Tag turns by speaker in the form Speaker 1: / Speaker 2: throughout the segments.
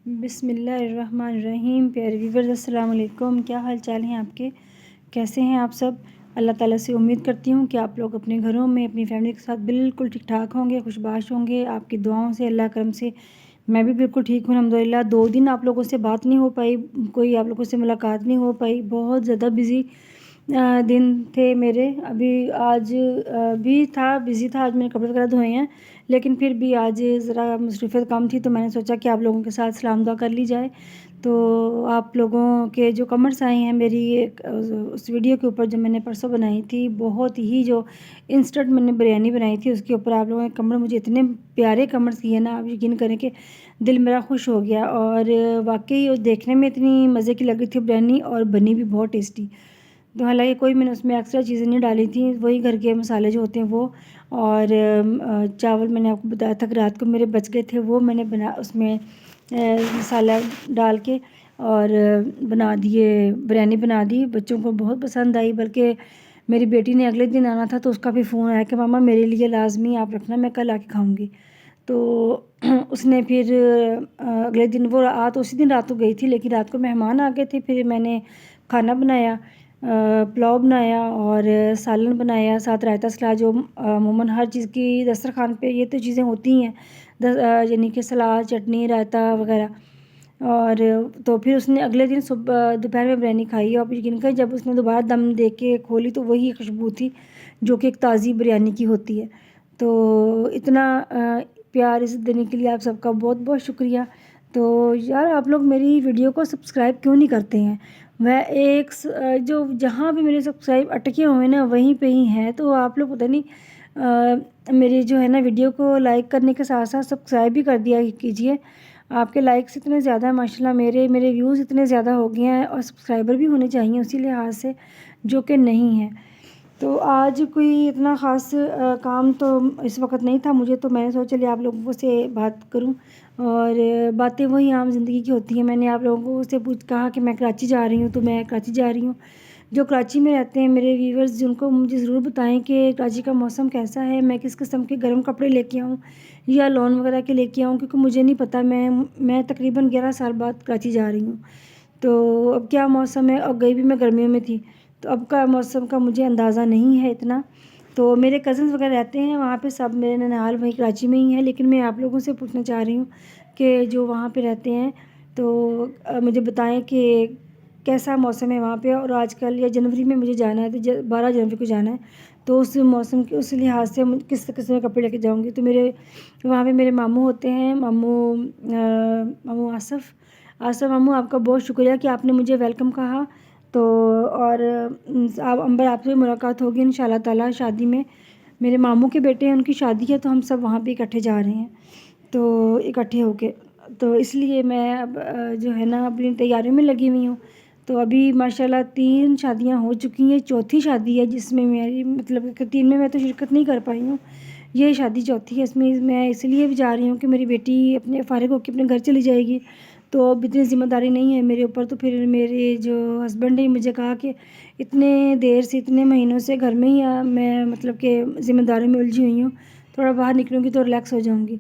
Speaker 1: بسم اللہ الرحمن الرحیم۔ پیارے ویورز السلام علیکم، کیا حال چال ہیں آپ کے؟ کیسے ہیں آپ سب؟ اللہ تعالیٰ سے امید کرتی ہوں کہ آپ لوگ اپنے گھروں میں اپنی فیملی کے ساتھ بالکل ٹھیک ٹھاک ہوں گے، خوش باش ہوں گے۔ آپ کی دعاؤں سے، اللہ کرم سے میں بھی بالکل ٹھیک ہوں الحمدللہ۔ 2 دن آپ لوگوں سے بات نہیں ہو پائی، کوئی آپ لوگوں سے ملاقات نہیں ہو پائی، بہت زیادہ بزی دن تھے میرے۔ ابھی آج بھی تھا، بزی تھا، آج میں نے کپڑے وغیرہ دھوئے ہیں، لیکن پھر بھی آج ذرا مصروفیت کم تھی، تو میں نے سوچا کہ آپ لوگوں کے ساتھ سلام دعا کر لی جائے۔ تو آپ لوگوں کے جو کمنٹس آئے ہیں میری اس ویڈیو کے اوپر جو میں نے پرسوں بنائی تھی، بہت ہی جو انسٹنٹ میں نے بریانی بنائی تھی، اس کے اوپر آپ لوگوں نے کمنٹ مجھے اتنے پیارے کمنٹس کیے نا، آپ یقین کریں کہ دل میرا خوش ہو گیا۔ اور واقعی دیکھنے میں اتنی مزے کی لگ رہی تھی بریانی، اور بنی بھی بہت ٹیسٹی۔ تو حالانکہ کوئی میں نے اس میں ایکسٹرا چیزیں نہیں ڈالی تھیں، وہی گھر کے مسالے جو ہوتے ہیں وہ، اور چاول میں نے آپ کو بتایا تھا کہ رات کو میرے بچ گئے تھے، وہ میں نے اس میں مسالہ ڈال کے اور بنا دیے، بریانی بنا دی۔ بچوں کو بہت پسند آئی، بلکہ میری بیٹی نے اگلے دن آنا تھا تو اس کا بھی فون آیا کہ ماما میرے لیے لازمی آپ رکھنا، میں کل آ کے کھاؤں گی۔ تو اس نے پھر اگلے دن، وہ تو اسی دن رات کو گئی تھی، لیکن رات کو مہمان آ گئے تھے، پھر میں نے کھانا بنایا، پلاؤ بنایا اور سالن بنایا، ساتھ رائتا سلاد، جو عموماً ہر چیز کی دسترخوان پہ یہ تو چیزیں ہوتی ہیں، یعنی کہ سلاد، چٹنی، رائتا وغیرہ۔ اور تو پھر اس نے اگلے دن دوپہر میں بریانی کھائی، اور یقین کریں جب اس نے دوبارہ دم دے کے کھولی تو وہی خوشبو تھی جو کہ ایک تازی بریانی کی ہوتی ہے۔ تو اتنا پیار عزت دینے کے لیے آپ سب کا بہت بہت شکریہ۔ تو یار آپ لوگ میری ویڈیو کو سبسکرائب کیوں نہیں کرتے ہیں؟ وہ ایک جو جہاں بھی میرے سبسکرائب اٹکے ہوئے نا وہیں پہ ہی ہیں، تو آپ لوگ پتہ نہیں میری جو ہے نا ویڈیو کو لائک کرنے کے ساتھ ساتھ سبسکرائب بھی کر دیا کیجئے۔ آپ کے لائکس اتنے زیادہ ہیں ماشاءاللہ، میرے ویوز اتنے زیادہ ہو گئے ہیں، اور سبسکرائبر بھی ہونے چاہیے اسی لحاظ سے، جو کہ نہیں ہیں۔ تو آج کوئی اتنا خاص کام تو اس وقت نہیں تھا مجھے، تو میں نے سوچا چلیے آپ لوگوں سے بات کروں، اور باتیں وہی عام زندگی کی ہوتی ہیں۔ میں نے آپ لوگوں سے کہا کہ میں کراچی جا رہی ہوں، تو میں کراچی جا رہی ہوں۔ جو کراچی میں رہتے ہیں میرے ویورز، جن کو مجھے ضرور بتائیں کہ کراچی کا موسم کیسا ہے، میں کس قسم کے گرم کپڑے لے کے آؤں یا لون وغیرہ کے لے کے آؤں، کیونکہ مجھے نہیں پتہ، میں تقریباً 11 سال بعد کراچی جا رہی ہوں۔ تو اب کیا موسم ہے، اور گئی بھی میں گرمیوں میں تھی، تو اب کا موسم کا مجھے اندازہ نہیں ہے اتنا۔ تو میرے کزنز وغیرہ رہتے ہیں وہاں پہ، سب میرے ننیحال وہیں کراچی میں ہی ہیں، لیکن میں آپ لوگوں سے پوچھنا چاہ رہی ہوں کہ جو وہاں پہ رہتے ہیں تو مجھے بتائیں کہ کیسا موسم ہے وہاں پہ، اور آج کل یا جنوری میں مجھے جانا ہے، تو 12 جنوری کو جانا ہے، تو اس موسم کے اس لحاظ سے کس قسم کے کپڑے لے کے جاؤں گی۔ تو وہاں پہ میرے ماموں ہوتے ہیں، ماموں آصف ماموں، آپ کا بہت شکریہ کہ آپ نے مجھے ویلکم کہا۔ تو اور امبر آپ سے ملاقات ہوگی انشاءاللہ تعالیٰ شادی میں، میرے ماموں کے بیٹے ہیں، ان کی شادی ہے، تو ہم سب وہاں پہ اکٹھے جا رہے ہیں، تو اکٹھے ہو کے، تو اس لیے میں اب جو ہے نا اپنی تیاریوں میں لگی ہوئی ہوں۔ تو ابھی ماشاءاللہ 3 شادیاں ہو چکی ہیں، چوتھی شادی ہے جس میں میری مطلب کہ 3 میں تو شرکت نہیں کر پائی ہوں، یہ شادی چوتھی ہے۔ اس میں اس لیے بھی جا رہی ہوں کہ میری بیٹی اپنے فارغ ہو کے اپنے گھر چلی جائے گی، تو اب اتنی ذمہ داری نہیں ہے میرے اوپر۔ تو پھر میرے جو ہسبینڈ نے مجھے کہا کہ اتنے دیر سے، اتنے مہینوں سے گھر میں ہی میں مطلب کہ ذمہ داریوں میں الجھی ہوئی ہوں، تھوڑا باہر نکلوں گی تو ریلیکس ہو جاؤں گی۔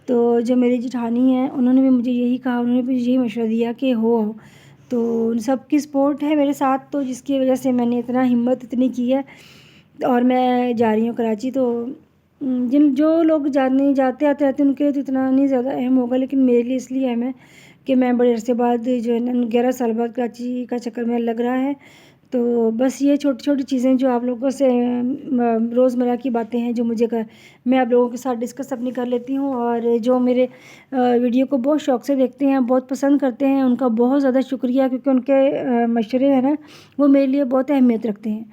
Speaker 1: تو جو میری جٹھانی ہیں انہوں نے بھی مجھے یہی کہا، انہوں نے بھی یہی مشورہ دیا کہ ہو آؤ، تو ان سب کی سپورٹ ہے میرے ساتھ، تو جس کی وجہ سے میں نے اتنا ہمت اتنی کی ہے، اور میں جا رہی ہوں کراچی۔ تو جو لوگ جاتے آتے رہتے ہیں ان کے لیے تو اتنا نہیں زیادہ اہم ہوگا، لیکن میرے لیے اس لیے اہم ہے کہ میں بڑے عرصے بعد جو ہے نا 11 سال بعد کراچی کا چکر میں لگ رہا ہے۔ تو بس یہ چھوٹی چھوٹی چیزیں جو آپ لوگوں سے روزمرہ کی باتیں ہیں جو میں آپ لوگوں کے ساتھ ڈسکس اپنی کر لیتی ہوں، اور جو میرے ویڈیو کو بہت شوق سے دیکھتے ہیں، بہت پسند کرتے ہیں، ان کا بہت زیادہ شکریہ، کیونکہ ان کے مشورے ہیں نا وہ میرے لیے بہت اہمیت رکھتے ہیں۔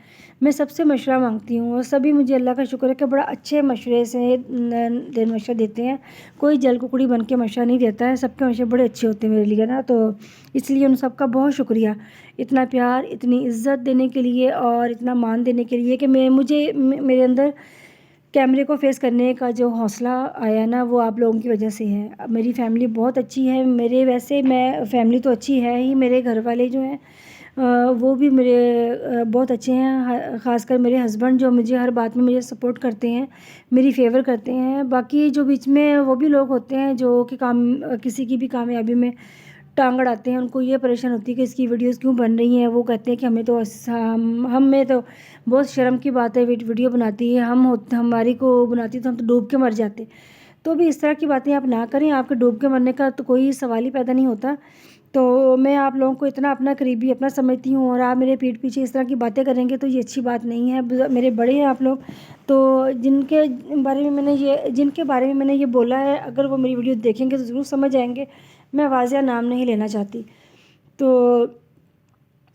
Speaker 1: میں سب سے مشورہ مانگتی ہوں، اور سبھی مجھے اللہ کا شکر ہے کہ بڑا اچھے مشورے سے مشورہ دیتے ہیں، کوئی جل ککڑی بن کے مشورہ نہیں دیتا ہے، سب کے مشورے بڑے اچھے ہوتے ہیں میرے لیے نا۔ تو اس لیے ان سب کا بہت شکریہ، اتنا پیار، اتنی عزت دینے کے لیے، اور اتنا مان دینے کے لیے کہ میرے اندر کیمرے کو فیس کرنے کا جو حوصلہ آیا نا وہ آپ لوگوں کی وجہ سے ہے۔ میری فیملی بہت اچھی ہے، میں فیملی تو اچھی ہے ہی، میرے گھر والے جو ہیں وہ بھی میرے بہت اچھے ہیں، خاص کر میرے ہسبینڈ جو مجھے ہر بات میں مجھے سپورٹ کرتے ہیں، میری فیور کرتے ہیں۔ باقی جو بیچ میں وہ بھی لوگ ہوتے ہیں جو کہ کسی کی بھی کامیابی میں ٹانگ اڑاتے ہیں، ان کو یہ پریشان ہوتی ہے کہ اس کی ویڈیوز کیوں بن رہی ہیں۔ وہ کہتے ہیں کہ ہمیں تو بہت شرم کی بات ہے ویڈیو بناتی ہے، ہماری کو بناتی تو ہم تو ڈوب کے مر جاتے۔ تو بھی اس طرح کی باتیں آپ نہ کریں، آپ کے ڈوب کے مرنے کا تو کوئی سوال ہی پیدا نہیں ہوتا۔ تو میں آپ لوگوں کو اتنا اپنا قریبی اپنا سمجھتی ہوں، اور آپ میرے پیٹھ پیچھے اس طرح کی باتیں کریں گے تو یہ اچھی بات نہیں ہے۔ میرے بڑے ہیں آپ لوگ، تو جن کے بارے میں میں نے یہ بولا ہے، اگر وہ میری ویڈیو دیکھیں گے تو ضرور سمجھ آئیں گے۔ میں واضح نام نہیں لینا چاہتی۔ تو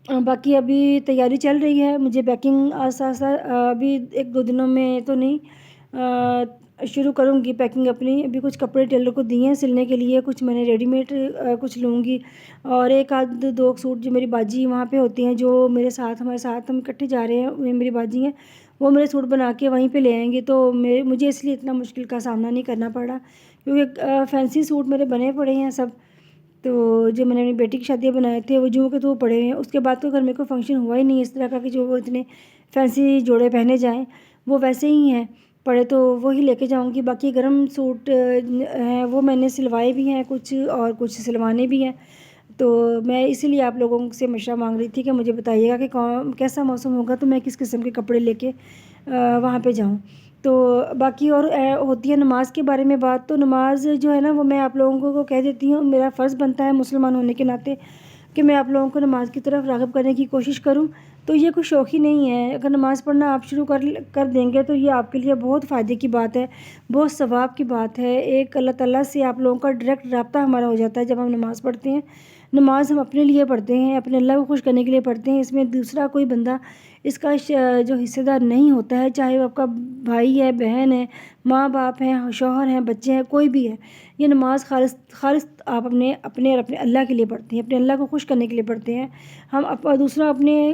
Speaker 1: باقی ابھی تیاری چل رہی ہے، مجھے پیکنگ ابھی 1-2 دنوں میں تو نہیں شروع کروں گی پیکنگ اپنی۔ ابھی کچھ کپڑے ٹیلر کو دیے ہیں سلنے کے لیے، کچھ میں نے ریڈی میڈ کچھ لوں گی، اور 1-2 سوٹ جو میری باجی وہاں پہ ہوتی ہیں، جو ہمارے ساتھ ہم اکٹھے جا رہے ہیں، میری باجی ہیں، وہ میرے سوٹ بنا کے وہیں پہ لے آئیں گے، تو مجھے اس لیے اتنا مشکل کا سامنا نہیں کرنا پڑا، کیونکہ فینسی سوٹ میرے بنے پڑے ہیں سب۔ تو جو میں نے اپنی بیٹی کی شادیاں بنائے تھے وہ جو کہ تو وہ پڑے ہیں، اس کے بعد تو گھر میں کوئی فنکشن ہوا ہی نہیں اس طرح کا کہ جو وہ اتنے فینسی جوڑے پہنے جائیں، وہ ویسے ہی ہیں پڑے، تو وہی لے کے جاؤں گی۔ باقی گرم سوٹ ہیں وہ میں نے سلوائے بھی ہیں کچھ، اور کچھ سلوانے بھی ہیں، تو میں اسی لیے آپ لوگوں سے مشورہ مانگ رہی تھی کہ مجھے بتائیے گا کہ کیسا موسم ہوگا تو میں کس قسم کے کپڑے لے کے وہاں پہ جاؤں۔ تو باقی اور ہوتی ہے نماز کے بارے میں بات، تو نماز جو ہے نا وہ میں آپ لوگوں کو کہہ دیتی ہوں، میرا فرض بنتا ہے مسلمان ہونے کے ناطے کہ میں آپ لوگوں کو نماز کی طرف راغب کرنے کی کوشش کروں۔ تو یہ کوئی شوق ہی نہیں ہے، اگر نماز پڑھنا آپ شروع کر دیں گے تو یہ آپ کے لیے بہت فائدے کی بات ہے، بہت ثواب کی بات ہے۔ ایک اللہ تعالیٰ سے آپ لوگوں کا ڈائریکٹ رابطہ ہمارا ہو جاتا ہے جب ہم نماز پڑھتے ہیں۔ نماز ہم اپنے لیے پڑھتے ہیں، اپنے اللہ کو خوش کرنے کے لیے پڑھتے ہیں، اس میں دوسرا کوئی بندہ اس کا جو حصے دار نہیں ہوتا ہے، چاہے وہ آپ کا بھائی ہے، بہن ہے، ماں باپ ہیں، شوہر ہیں، بچے ہیں، کوئی بھی ہے۔ یہ نماز خالص آپ اپنے اور اپنے اللہ کے لیے پڑھتے ہیں، اپنے اللہ کو خوش کرنے کے لیے پڑھتے ہیں۔ ہم دوسرا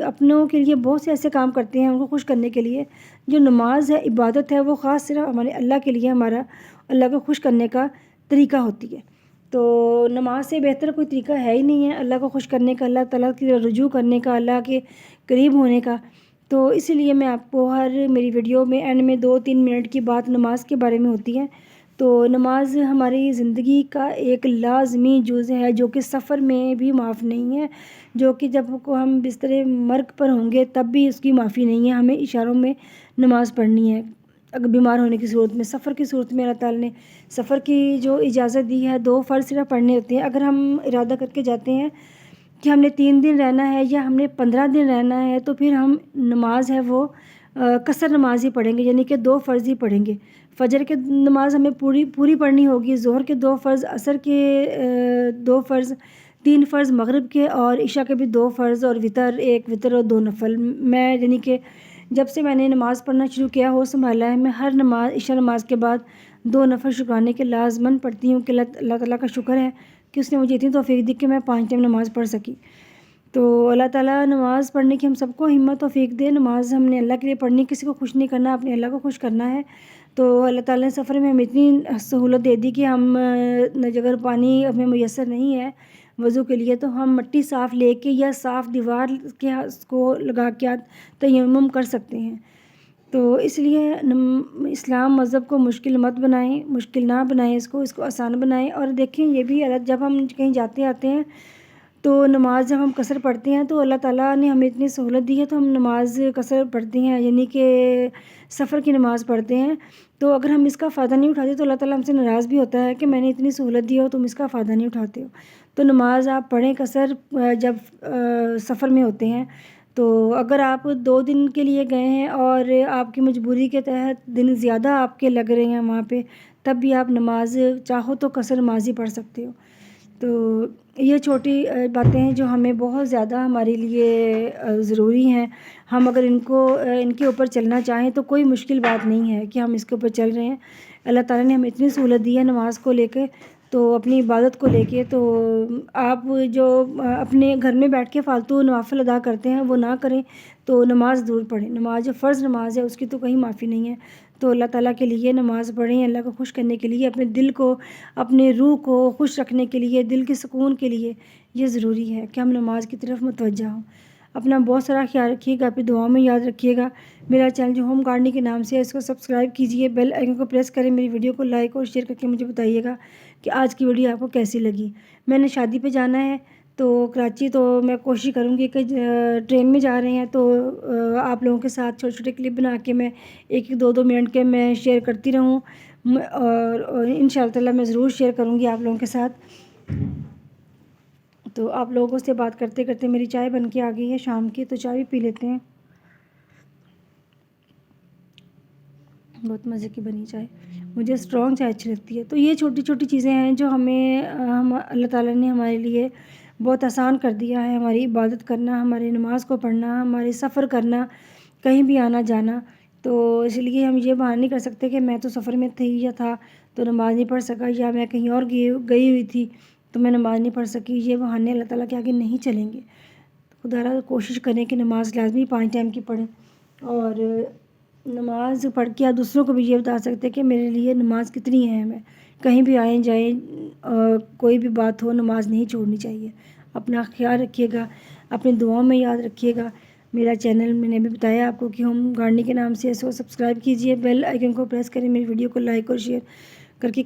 Speaker 1: اپنوں کے لیے بہت سے ایسے کام کرتے ہیں ان کو خوش کرنے کے لیے۔ جو نماز ہے، عبادت ہے، وہ خاص صرف ہمارے اللہ کے لیے، ہمارا اللہ کو خوش کرنے کا طریقہ ہوتی ہے۔ تو نماز سے بہتر کوئی طریقہ ہے ہی نہیں ہے اللہ کو خوش کرنے کا، اللہ تعالیٰ کی رجوع کرنے کا، اللہ کے قریب ہونے کا۔ تو اسی لیے میں آپ کو میری ویڈیو میں اینڈ میں 2-3 منٹ کی بات نماز کے بارے میں ہوتی ہے۔ تو نماز ہماری زندگی کا ایک لازمی جزء ہے جو کہ سفر میں بھی معاف نہیں ہے، جو کہ جب ہم بستر مرگ پر ہوں گے تب بھی اس کی معافی نہیں ہے، ہمیں اشاروں میں نماز پڑھنی ہے۔ اگر بیمار ہونے کی صورت میں، سفر کی صورت میں اللہ تعالیٰ نے سفر کی جو اجازت دی ہے، 2 فرض صرف پڑھنے ہوتے ہیں۔ اگر ہم ارادہ کر کے جاتے ہیں کہ ہم نے 3 دن رہنا ہے یا ہم نے 15 دن رہنا ہے، تو پھر ہم نماز ہے وہ قصر نماز ہی پڑھیں گے، یعنی کہ 2 فرض ہی پڑھیں گے۔ فجر کے نماز ہمیں پوری پڑھنی ہوگی، ظہر کے 2 فرض، عصر کے 2 فرض، 3 فرض مغرب کے، اور عشاء کے بھی 2 فرض، اور ایک وتر اور 2 نفل۔ میں یعنی کہ جب سے میں نے نماز پڑھنا شروع کیا ہو سنبھالا ہے، میں ہر عشاء نماز کے بعد 2 نفل شکرانے کے لازماً پڑھتی ہوں کہ اللہ تعالیٰ کا شکر ہے کہ اس نے مجھے اتنی توفیق دی کہ میں 5 ٹائم نماز پڑھ سکی۔ تو اللہ تعالیٰ نماز پڑھنے کی ہم سب کو ہمت توفیق دے۔ نماز ہم نے اللہ کے لیے پڑھنی، کسی کو خوش نہیں کرنا، اپنے اللہ کو خوش کرنا ہے۔ تو اللہ تعالیٰ نے سفر میں ہمیں اتنی سہولت دے دی کہ ہم اگر پانی ہمیں میسر نہیں ہے وضو کے لیے، تو ہم مٹی صاف لے کے یا صاف دیوار کے کو لگا کے تیمم کر سکتے ہیں۔ تو اس لیے اسلام مذہب کو مشکل مت بنائیں، مشکل نہ بنائیں، اس کو آسان بنائیں۔ اور دیکھیں یہ بھی جب ہم کہیں جاتے آتے ہیں تو نماز جب ہم قصر پڑھتے ہیں تو اللہ تعالیٰ نے ہمیں اتنی سہولت دی ہے تو ہم نماز قصر پڑھتے ہیں، یعنی کہ سفر کی نماز پڑھتے ہیں۔ تو اگر ہم اس کا فائدہ نہیں اٹھاتے تو اللہ تعالیٰ ہم سے ناراض بھی ہوتا ہے کہ میں نے اتنی سہولت دی ہو تم اس کا فائدہ نہیں اٹھاتے ہو۔ تو نماز آپ پڑھیں قصر جب سفر میں ہوتے ہیں۔ تو اگر آپ 2 دن کے لیے گئے ہیں اور آپ کی مجبوری کے تحت دن زیادہ آپ کے لگ رہے ہیں وہاں پہ، تب بھی آپ نماز چاہو تو قصر نماز ہی پڑھ سکتے ہو۔ تو یہ چھوٹی باتیں ہیں جو ہمیں بہت زیادہ ہمارے لیے ضروری ہیں۔ ہم اگر ان کے اوپر چلنا چاہیں تو کوئی مشکل بات نہیں ہے کہ ہم اس کے اوپر چل رہے ہیں۔ اللہ تعالیٰ نے ہمیں اتنی سہولت دی ہے نماز کو لے کے، تو اپنی عبادت کو لے کے۔ تو آپ جو اپنے گھر میں بیٹھ کے فالتو نوافل ادا کرتے ہیں وہ نہ کریں، تو نماز ضرور پڑھیں۔ نماز جو فرض نماز ہے اس کی تو کہیں معافی نہیں ہے۔ تو اللہ تعالیٰ کے لیے نماز پڑھیں، اللہ کو خوش کرنے کے لیے، اپنے دل کو، اپنے روح کو خوش رکھنے کے لیے، دل کے سکون کے لیے یہ ضروری ہے کہ ہم نماز کی طرف متوجہ ہوں۔ اپنا بہت سارا خیال رکھیے گا، اپنی دعاؤں میں یاد رکھیے گا۔ میرا چینل جو ہوم گارڈننگ کے نام سے ہے اس کو سبسکرائب کیجیے، بیل آئکن کو پریس کریں، میری ویڈیو کو لائک اور شیئر کر کے مجھے بتائیے گا کہ آج کی ویڈیو آپ کو کیسی لگی۔ میں نے شادی پہ جانا ہے تو کراچی، تو میں کوشش کروں گی کہ ٹرین میں جا رہے ہیں تو آپ لوگوں کے ساتھ چھوٹے چھوٹے کلپ بنا کے میں 1-2 منٹ کے میں شیئر کرتی رہوں، اور ان شاء اللہ تعالیٰ میں ضرور شیئر کروں گی آپ لوگوں کے ساتھ۔ تو آپ لوگوں سے بات کرتے کرتے میری چائے بن کے آ گئی ہے شام کی، تو چائے بھی پی لیتے ہیں۔ بہت مزے کی بنی چائے، مجھے اسٹرانگ چائے اچھی لگتی ہے۔ تو یہ چھوٹی چھوٹی چیزیں ہیں جو ہمیں اللہ تعالیٰ نے ہمارے لیے بہت آسان کر دیا ہے، ہماری عبادت کرنا، ہماری نماز کو پڑھنا، ہمارے سفر کرنا، کہیں بھی آنا جانا۔ تو اس لیے ہم یہ بہانہ نہیں کر سکتے کہ میں تو سفر میں تھی یا تھا تو نماز نہیں پڑھ سکا، یا میں کہیں اور گئی ہوئی تھی تو میں نماز نہیں پڑھ سکی۔ یہ بہانے اللہ تعالیٰ کے آگے نہیں چلیں گے۔ خدا را کوشش کریں کہ نماز لازمی 5 ٹائم کی پڑھیں، اور نماز پڑھ کے آپ دوسروں کو بھی یہ بتا سکتے کہ میرے لیے نماز کتنی اہم ہے۔ کہیں بھی آئیں جائیں، کوئی بھی بات ہو، نماز نہیں چھوڑنی چاہیے۔ اپنا خیال رکھیے گا، اپنی دعاؤں میں یاد رکھیے گا۔ میرا چینل میں نے بھی بتایا آپ کو کہ ہوم گارڈننگ کے نام سے، اس کو سبسکرائب کیجیے، بیل آئکن کو پریس کریں، میری ویڈیو کو لائک اور شیئر کر کے